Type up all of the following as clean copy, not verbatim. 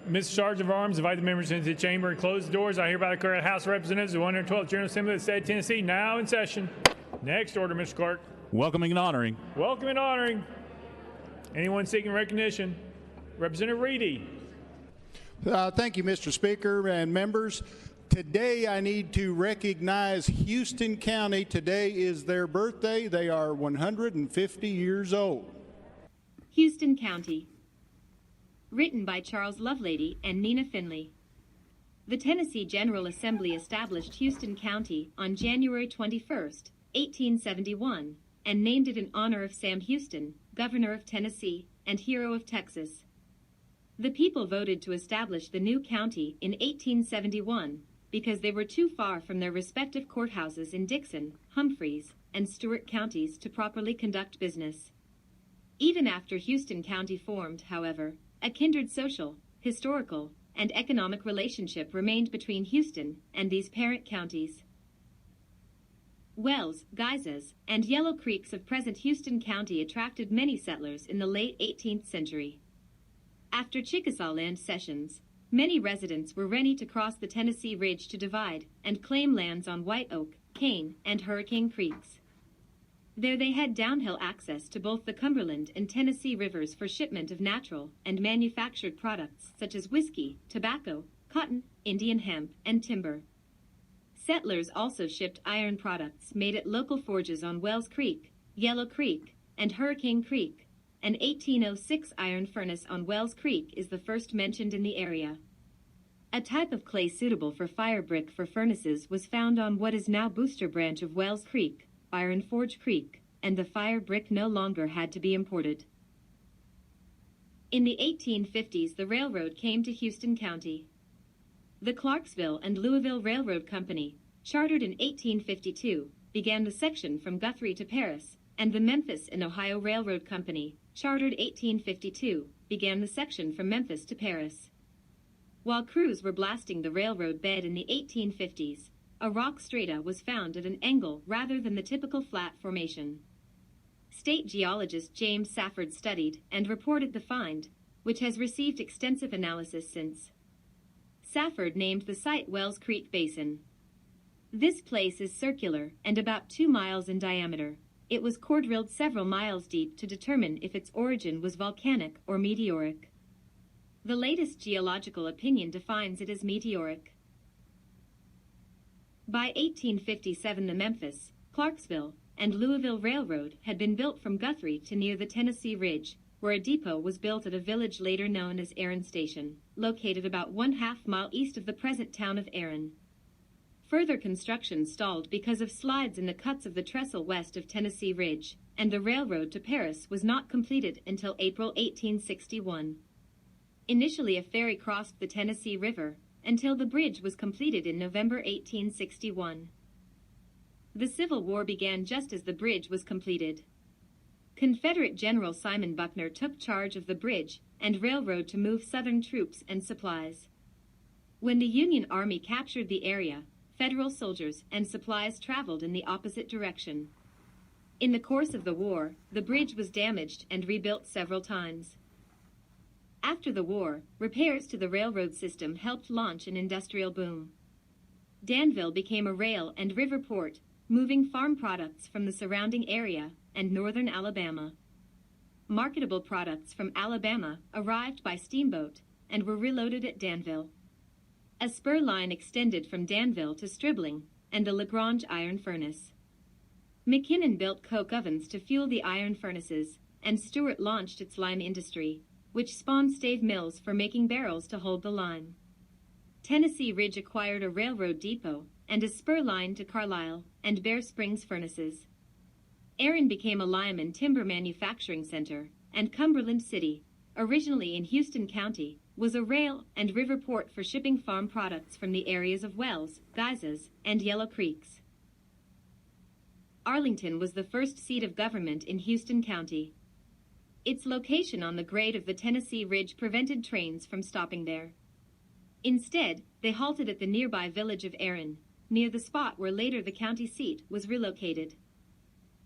Mr. Sergeant of Arms, invite the members into the chamber and close the doors. I hereby declare the House of Representatives of the 112th General Assembly of the State of Tennessee now in session. Next order, Mr. Clerk. Welcoming and honoring. Welcome and honoring. Anyone seeking recognition? Representative Reedy. Thank you, Mr. Speaker and members. Today I need to recognize Houston County. Today is their birthday. They are 150 years old. Houston County. Written by Charles Lovelady and Nina Finley. The Tennessee General Assembly established Houston County on January 21, 1871, and named it in honor of Sam Houston, Governor of Tennessee and hero of Texas. The people voted to establish the new county in 1871 because they were too far from their respective courthouses in Dickson, Humphreys, and Stewart counties to properly conduct business. Even after Houston County formed, however, a kindred social, historical, and economic relationship remained between Houston and these parent counties. Wells, Geysers, and Yellow Creeks of present Houston County attracted many settlers in the late 18th century. After Chickasaw land cessions, many residents were ready to cross the Tennessee Ridge to divide and claim lands on White Oak, Cane, and Hurricane Creeks. There they had downhill access to both the Cumberland and Tennessee rivers for shipment of natural and manufactured products such as whiskey, tobacco, cotton, Indian hemp, and timber. Settlers also shipped iron products made at local forges on Wells Creek, Yellow Creek, and Hurricane Creek. An 1806 iron furnace on Wells Creek is the first mentioned in the area. A type of clay suitable for fire brick for furnaces was found on what is now Booster Branch of Wells Creek, Iron Forge Creek, and the fire brick no longer had to be imported. In the 1850s, the railroad came to Houston County. The Clarksville and Louisville Railroad Company, chartered in 1852, began the section from Guthrie to Paris, and the Memphis and Ohio Railroad Company, chartered 1852, began the section from Memphis to Paris. While crews were blasting the railroad bed in the 1850s, a rock strata was found at an angle rather than the typical flat formation. State geologist James Safford studied and reported the find, which has received extensive analysis since. Safford named the site Wells Creek Basin. This place is circular and about 2 miles in diameter. It was core drilled several miles deep to determine if its origin was volcanic or meteoric. The latest geological opinion defines it as meteoric. By 1857, the Memphis, Clarksville, and Louisville Railroad had been built from Guthrie to near the Tennessee Ridge, where a depot was built at a village later known as Aaron Station, located about 1/2 mile east of the present town of Aaron. Further construction stalled because of slides in the cuts of the trestle west of Tennessee Ridge, and the railroad to Paris was not completed until April 1861. Initially, a ferry crossed the Tennessee River, until the bridge was completed in November 1861. The Civil War began just as the bridge was completed. Confederate General Simon Buckner took charge of the bridge and railroad to move Southern troops and supplies. When the Union Army captured the area, Federal soldiers and supplies traveled in the opposite direction. In the course of the war, the bridge was damaged and rebuilt several times. After the war, repairs to the railroad system helped launch an industrial boom. Danville became a rail and river port, moving farm products from the surrounding area and northern Alabama. Marketable products from Alabama arrived by steamboat and were reloaded at Danville. A spur line extended from Danville to Stribling and the LaGrange iron furnace. McKinnon built coke ovens to fuel the iron furnaces, and Stewart launched its lime industry, which spawned stave mills for making barrels to hold the lime. Tennessee Ridge acquired a railroad depot and a spur line to Carlisle and Bear Springs furnaces. Aaron became a lime and timber manufacturing center, and Cumberland City, originally in Houston County, was a rail and river port for shipping farm products from the areas of Wells, Geysers, and Yellow Creeks. Arlington was the first seat of government in Houston County. Its location on the grade of the Tennessee Ridge prevented trains from stopping there. Instead, they halted at the nearby village of Aaron, near the spot where later the county seat was relocated.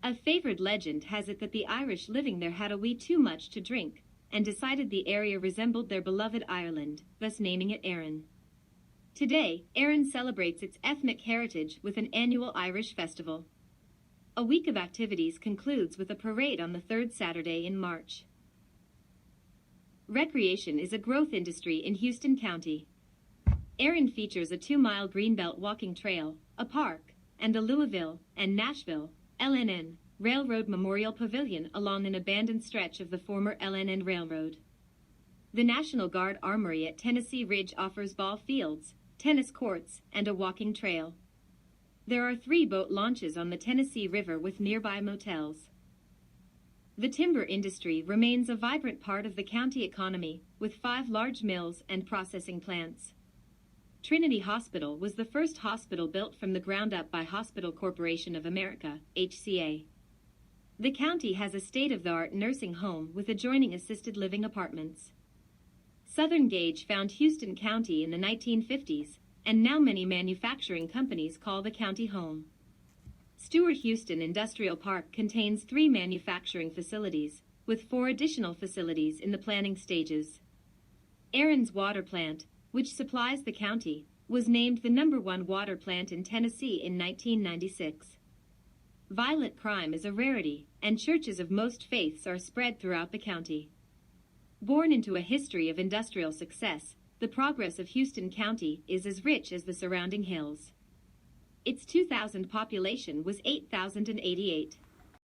A favored legend has it that the Irish living there had a wee too much to drink, and decided the area resembled their beloved Ireland, thus naming it Éireann. Today, Éireann celebrates its ethnic heritage with an annual Irish festival. A week of activities concludes with a parade on the third Saturday in March. Recreation is a growth industry in Houston County. Éireann features a 2-mile greenbelt walking trail, a park, and the Louisville and Nashville, LNN, Railroad Memorial Pavilion along an abandoned stretch of the former LNN Railroad. The National Guard Armory at Tennessee Ridge offers ball fields, tennis courts, and a walking trail. There are 3 boat launches on the Tennessee River with nearby motels. The timber industry remains a vibrant part of the county economy, with 5 large mills and processing plants. Trinity Hospital was the first hospital built from the ground up by Hospital Corporation of America, HCA. The county has a state-of-the-art nursing home with adjoining assisted living apartments. Southern Gauge found Houston County in the 1950s, and now many manufacturing companies call the county home. Stewart Houston Industrial Park contains 3 manufacturing facilities, with 4 additional facilities in the planning stages. Éireann's water plant, which supplies the county, was named the #1 water plant in Tennessee in 1996. Violent crime is a rarity, and churches of most faiths are spread throughout the county. Born into a history of industrial success, the progress of Houston County is as rich as the surrounding hills. Its 2000 population was 8,088.